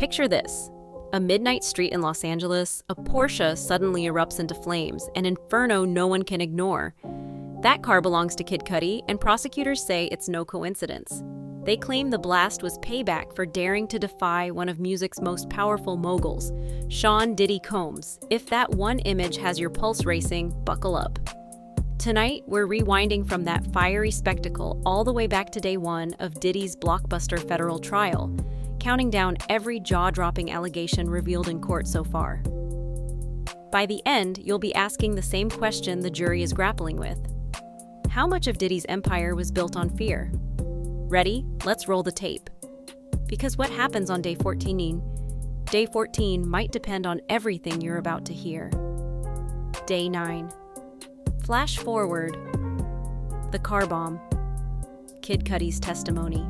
Picture this. A midnight street in Los Angeles, a Porsche suddenly erupts into flames, an inferno no one can ignore. That car belongs to Kid Cudi, and prosecutors say it's no coincidence. They claim the blast was payback for daring to defy one of music's most powerful moguls, Diddy Combs. If that one image has your pulse racing, buckle up. Tonight, we're rewinding from that fiery spectacle all the way back to day one of Diddy's blockbuster federal trial, counting down every jaw-dropping allegation revealed in court so far. By the end, you'll be asking the same question the jury is grappling with. How much of Diddy's empire was built on fear? Ready? Let's roll the tape. Because what happens on day 14 might depend on everything you're about to hear. Day 9. Flash forward. The car bomb. Kid Cudi's testimony.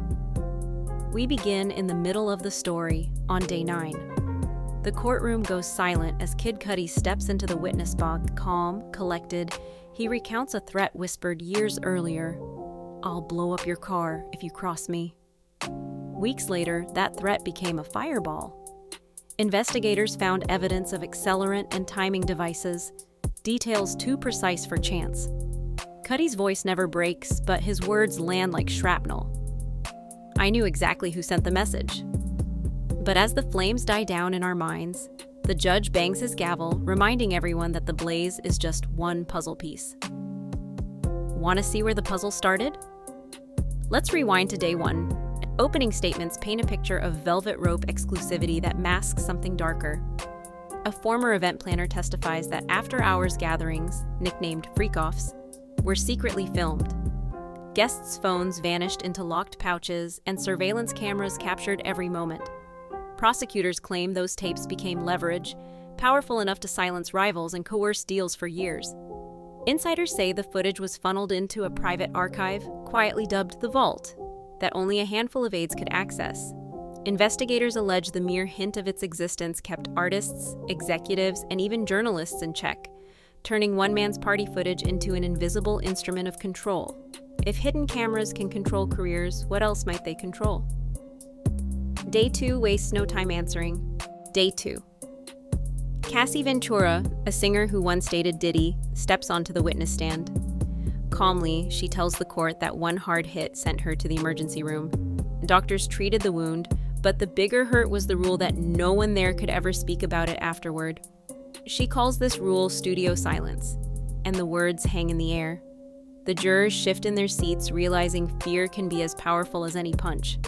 We begin in the middle of the story, on day 9. The courtroom goes silent as Kid Cudi steps into the witness box, calm, collected. He recounts a threat whispered years earlier. "I'll blow up your car if you cross me." Weeks later, that threat became a fireball. Investigators found evidence of accelerant and timing devices, details too precise for chance. Cudi's voice never breaks, but his words land like shrapnel. I knew exactly who sent the message. But as the flames die down in our minds, the judge bangs his gavel, reminding everyone that the blaze is just one puzzle piece. Want to see where the puzzle started? Let's rewind to day 1. Opening statements paint a picture of velvet rope exclusivity that masks something darker. A former event planner testifies that after-hours gatherings, nicknamed freak-offs, were secretly filmed. Guests' phones vanished into locked pouches, and surveillance cameras captured every moment. Prosecutors claim those tapes became leverage, powerful enough to silence rivals and coerce deals for years. Insiders say the footage was funneled into a private archive, quietly dubbed the Vault, that only a handful of aides could access. Investigators allege the mere hint of its existence kept artists, executives, and even journalists in check, turning one man's party footage into an invisible instrument of control. If hidden cameras can control careers, what else might they control? Day 2 wastes no time answering. Day 2. Cassie Ventura, a singer who once dated Diddy, steps onto the witness stand. Calmly, she tells the court that one hard hit sent her to the emergency room. Doctors treated the wound, but the bigger hurt was the rule that no one there could ever speak about it afterward. She calls this rule studio silence, and the words hang in the air. The jurors shift in their seats, realizing fear can be as powerful as any punch.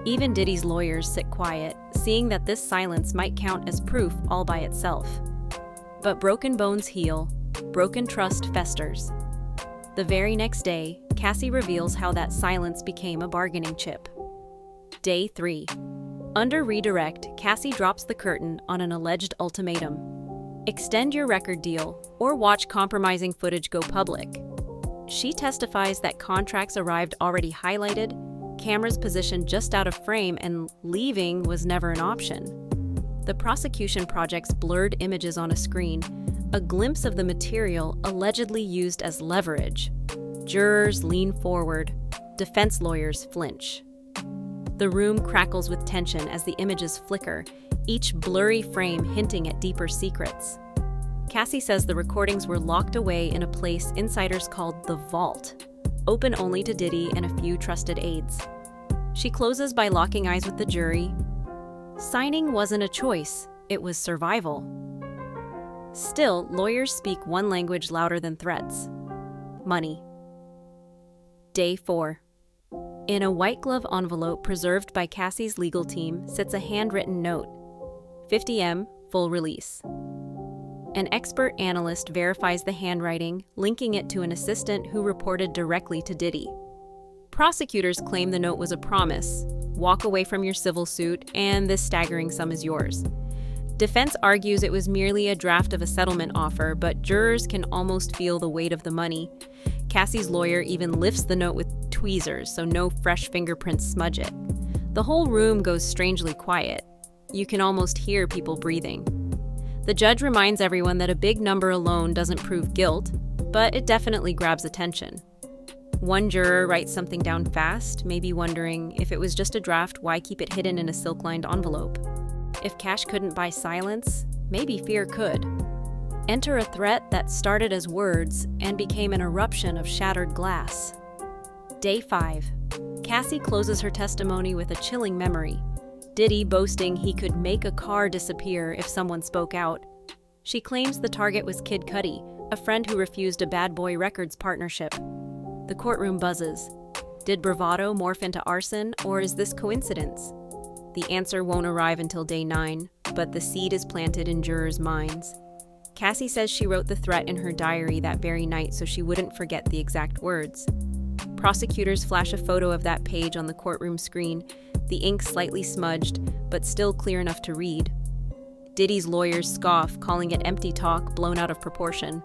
Even Diddy's lawyers sit quiet, seeing that this silence might count as proof all by itself. But broken bones heal, broken trust festers. The very next day, Cassie reveals how that silence became a bargaining chip. Day 3. Under redirect, Cassie drops the curtain on an alleged ultimatum. Extend your record deal, or watch compromising footage go public. She testifies that contracts arrived already highlighted, cameras positioned just out of frame, and leaving was never an option. The prosecution projects blurred images on a screen, a glimpse of the material allegedly used as leverage. Jurors lean forward, defense lawyers flinch. The room crackles with tension as the images flicker, each blurry frame hinting at deeper secrets. Cassie says the recordings were locked away in a place insiders called the Vault, open only to Diddy and a few trusted aides. She closes by locking eyes with the jury. Signing wasn't a choice, it was survival. Still, lawyers speak one language louder than threats: money. Day 4. In a white glove envelope preserved by Cassie's legal team sits a handwritten note. 50M, full release. An expert analyst verifies the handwriting, linking it to an assistant who reported directly to Diddy. Prosecutors claim the note was a promise: walk away from your civil suit, and this staggering sum is yours. Defense argues it was merely a draft of a settlement offer, but jurors can almost feel the weight of the money. Cassie's lawyer even lifts the note with tweezers so no fresh fingerprints smudge it. The whole room goes strangely quiet. You can almost hear people breathing. The judge reminds everyone that a big number alone doesn't prove guilt, but it definitely grabs attention. One juror writes something down fast, maybe wondering if it was just a draft, why keep it hidden in a silk-lined envelope? If cash couldn't buy silence, maybe fear could. Enter a threat that started as words and became an eruption of shattered glass. Day 5. Cassie closes her testimony with a chilling memory. Diddy boasting he could make a car disappear if someone spoke out. She claims the target was Kid Cudi, a friend who refused a Bad Boy Records partnership. The courtroom buzzes. Did bravado morph into arson, or is this coincidence? The answer won't arrive until day 9, but the seed is planted in jurors' minds. Cassie says she wrote the threat in her diary that very night so she wouldn't forget the exact words. Prosecutors flash a photo of that page on the courtroom screen, the ink slightly smudged, but still clear enough to read. Diddy's lawyers scoff, calling it empty talk blown out of proportion.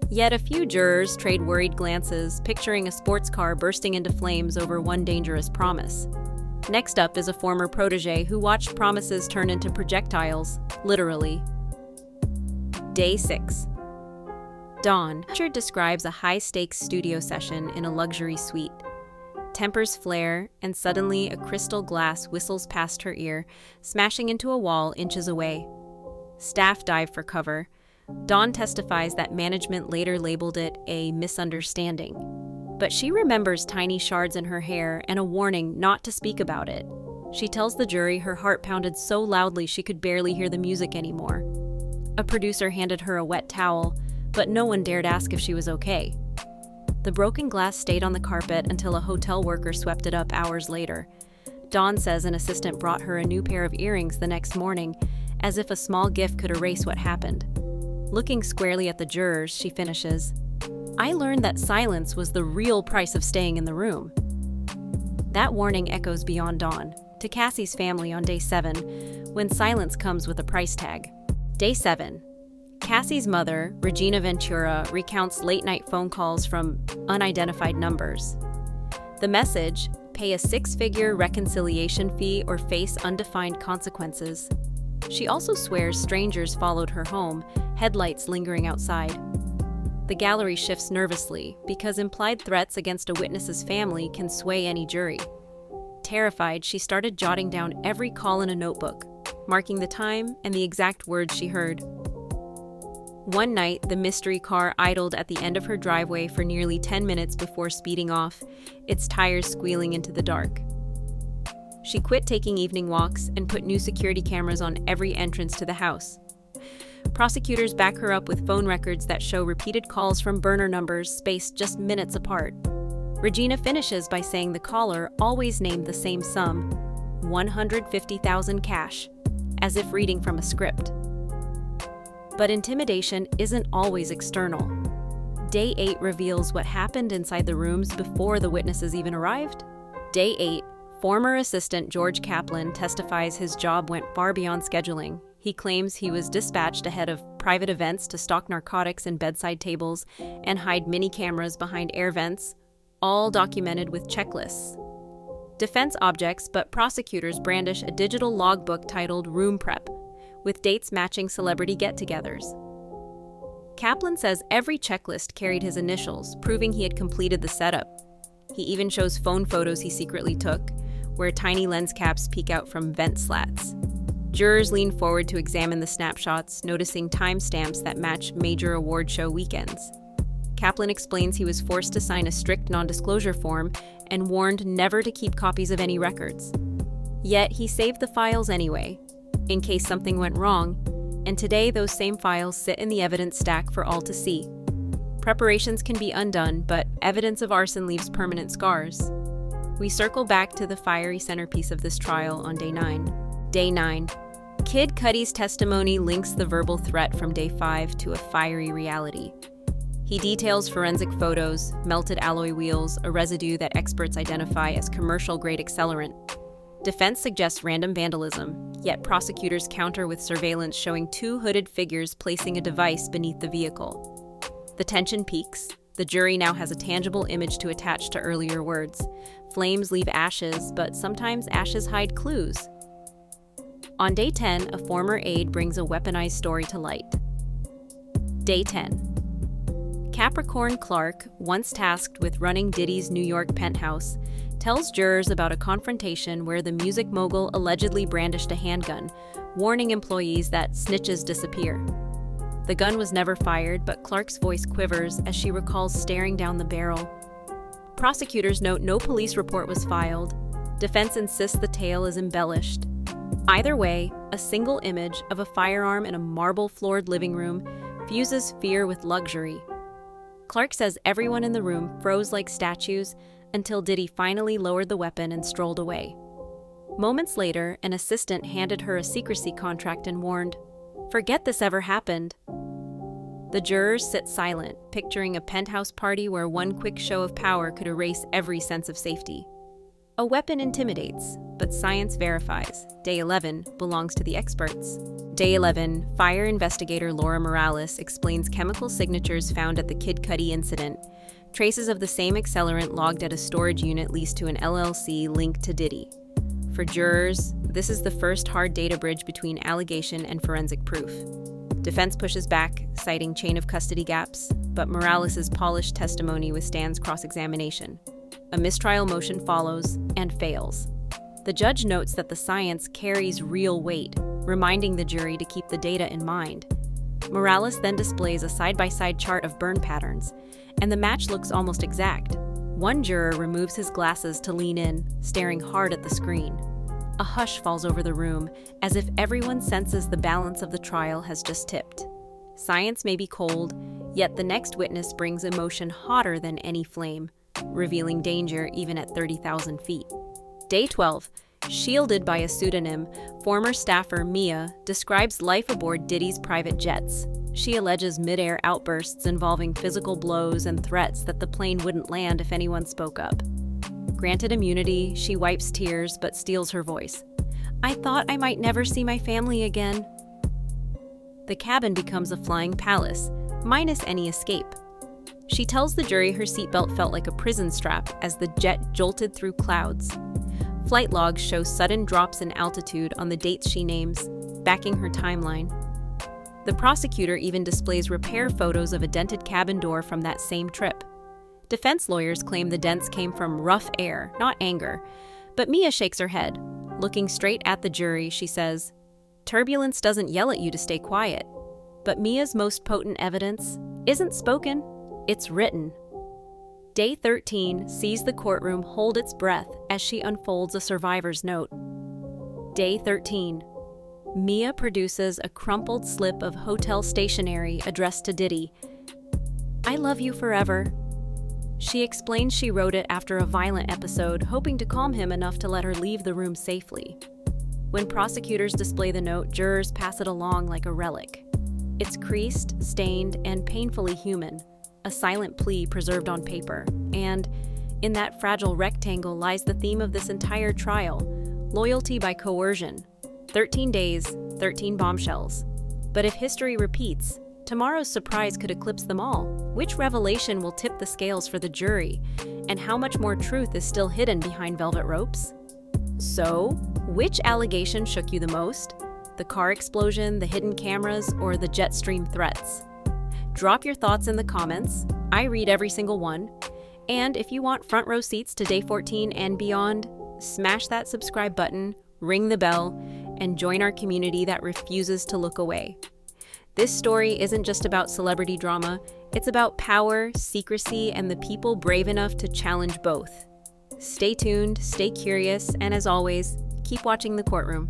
Yet a few jurors trade worried glances, picturing a sports car bursting into flames over one dangerous promise. Next up is a former protege who watched promises turn into projectiles, literally. Day 6. Dawn. Richard describes a high-stakes studio session in a luxury suite. Tempers flare, and suddenly a crystal glass whistles past her ear, smashing into a wall inches away. Staff dive for cover. Dawn testifies that management later labeled it a misunderstanding. But she remembers tiny shards in her hair and a warning not to speak about it. She tells the jury her heart pounded so loudly she could barely hear the music anymore. A producer handed her a wet towel, but no one dared ask if she was okay. The broken glass stayed on the carpet until a hotel worker swept it up hours later. Dawn says an assistant brought her a new pair of earrings the next morning, as if a small gift could erase what happened. Looking squarely at the jurors, she finishes, "I learned that silence was the real price of staying in the room." That warning echoes beyond Dawn, to Cassie's family on day 7, when silence comes with a price tag. Day 7. Cassie's mother, Regina Ventura, recounts late-night phone calls from unidentified numbers. The message, pay a 6-figure reconciliation fee or face undefined consequences. She also swears strangers followed her home, headlights lingering outside. The gallery shifts nervously because implied threats against a witness's family can sway any jury. Terrified, she started jotting down every call in a notebook, marking the time and the exact words she heard. One night, the mystery car idled at the end of her driveway for nearly 10 minutes before speeding off, its tires squealing into the dark. She quit taking evening walks and put new security cameras on every entrance to the house. Prosecutors back her up with phone records that show repeated calls from burner numbers spaced just minutes apart. Regina finishes by saying the caller always named the same sum, $150,000 cash, as if reading from a script. But intimidation isn't always external. Day 8 reveals what happened inside the rooms before the witnesses even arrived. Day 8, former assistant George Kaplan testifies his job went far beyond scheduling. He claims he was dispatched ahead of private events to stock narcotics in bedside tables and hide mini cameras behind air vents, all documented with checklists. Defense objects, but prosecutors brandish a digital logbook titled Room Prep, with dates matching celebrity get-togethers. Kaplan says every checklist carried his initials, proving he had completed the setup. He even shows phone photos he secretly took, where tiny lens caps peek out from vent slats. Jurors lean forward to examine the snapshots, noticing timestamps that match major award show weekends. Kaplan explains he was forced to sign a strict non-disclosure form and warned never to keep copies of any records. Yet he saved the files anyway, in case something went wrong, and today those same files sit in the evidence stack for all to see. Preparations can be undone, but evidence of arson leaves permanent scars. We circle back to the fiery centerpiece of this trial on day 9. Day 9. Kid Cudi's testimony links the verbal threat from day 5 to a fiery reality. He details forensic photos, melted alloy wheels, a residue that experts identify as commercial-grade accelerant. Defense suggests random vandalism, yet prosecutors counter with surveillance showing 2 hooded figures placing a device beneath the vehicle. The tension peaks. The jury now has a tangible image to attach to earlier words. Flames leave ashes, but sometimes ashes hide clues. On day 10, a former aide brings a weaponized story to light. Day 10. Capricorn Clark, once tasked with running Diddy's New York penthouse, tells jurors about a confrontation where the music mogul allegedly brandished a handgun, warning employees that snitches disappear. The gun was never fired, but Clark's voice quivers as she recalls staring down the barrel. Prosecutors note no police report was filed. Defense insists the tale is embellished. Either way, a single image of a firearm in a marble-floored living room fuses fear with luxury. Clark says everyone in the room froze like statues until Diddy finally lowered the weapon and strolled away. Moments later, an assistant handed her a secrecy contract and warned, "Forget this ever happened." The jurors sit silent, picturing a penthouse party where one quick show of power could erase every sense of safety. A weapon intimidates, but science verifies. Day 11 belongs to the experts. Day 11, fire investigator Laura Morales explains chemical signatures found at the Kid Cudi incident. Traces of the same accelerant logged at a storage unit leased to an LLC linked to Diddy. For jurors, this is the first hard data bridge between allegation and forensic proof. Defense pushes back, citing chain of custody gaps, but Morales' polished testimony withstands cross-examination. A mistrial motion follows and fails. The judge notes that the science carries real weight, reminding the jury to keep the data in mind. Morales then displays a side-by-side chart of burn patterns, and the match looks almost exact. One juror removes his glasses to lean in, staring hard at the screen. A hush falls over the room, as if everyone senses the balance of the trial has just tipped. Science may be cold, yet the next witness brings emotion hotter than any flame, revealing danger even at 30,000 feet. Day 12, shielded by a pseudonym, former staffer Mia describes life aboard Diddy's private jets. She alleges mid-air outbursts involving physical blows and threats that the plane wouldn't land if anyone spoke up. Granted immunity, she wipes tears but steals her voice. "I thought I might never see my family again." The cabin becomes a flying palace, minus any escape. She tells the jury her seatbelt felt like a prison strap as the jet jolted through clouds. Flight logs show sudden drops in altitude on the dates she names, backing her timeline. The prosecutor even displays repair photos of a dented cabin door from that same trip. Defense lawyers claim the dents came from rough air, not anger, but Mia shakes her head. Looking straight at the jury, she says, "Turbulence doesn't yell at you to stay quiet." But Mia's most potent evidence isn't spoken, it's written. Day 13 sees the courtroom hold its breath as she unfolds a survivor's note. Day 13. Mia produces a crumpled slip of hotel stationery addressed to Diddy. "I love you forever." She explains she wrote it after a violent episode, hoping to calm him enough to let her leave the room safely. When prosecutors display the note, jurors pass it along like a relic. It's creased, stained, and painfully human, a silent plea preserved on paper. And in that fragile rectangle lies the theme of this entire trial: loyalty by coercion. 13 days, 13 bombshells. But if history repeats, tomorrow's surprise could eclipse them all. Which revelation will tip the scales for the jury? And how much more truth is still hidden behind velvet ropes? So, which allegation shook you the most? The car explosion, the hidden cameras, or the jet stream threats? Drop your thoughts in the comments. I read every single one. And if you want front row seats to day 14 and beyond, smash that subscribe button, ring the bell, and join our community that refuses to look away. This story isn't just about celebrity drama, it's about power, secrecy, and the people brave enough to challenge both. Stay tuned, stay curious, and as always, keep watching the courtroom.